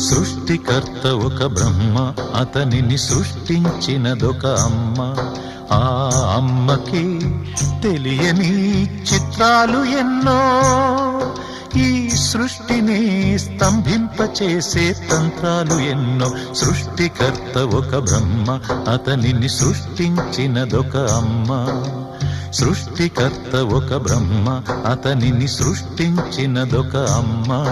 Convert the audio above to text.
సృష్టికర్త ఒక బ్రహ్మ, అతనిని సృష్టించినదొక అమ్మ. ఆ అమ్మకి తెలియని చిత్రాలు ఎన్నో, ఈ సృష్టిని స్తంభింపచేసే తంత్రాలు ఎన్నో. సృష్టికర్త ఒక బ్రహ్మ, అతనిని సృష్టించినదొక అమ్మ. సృష్టికర్త ఒక బ్రహ్మ, అతనిని సృష్టించినదొక అమ్మ.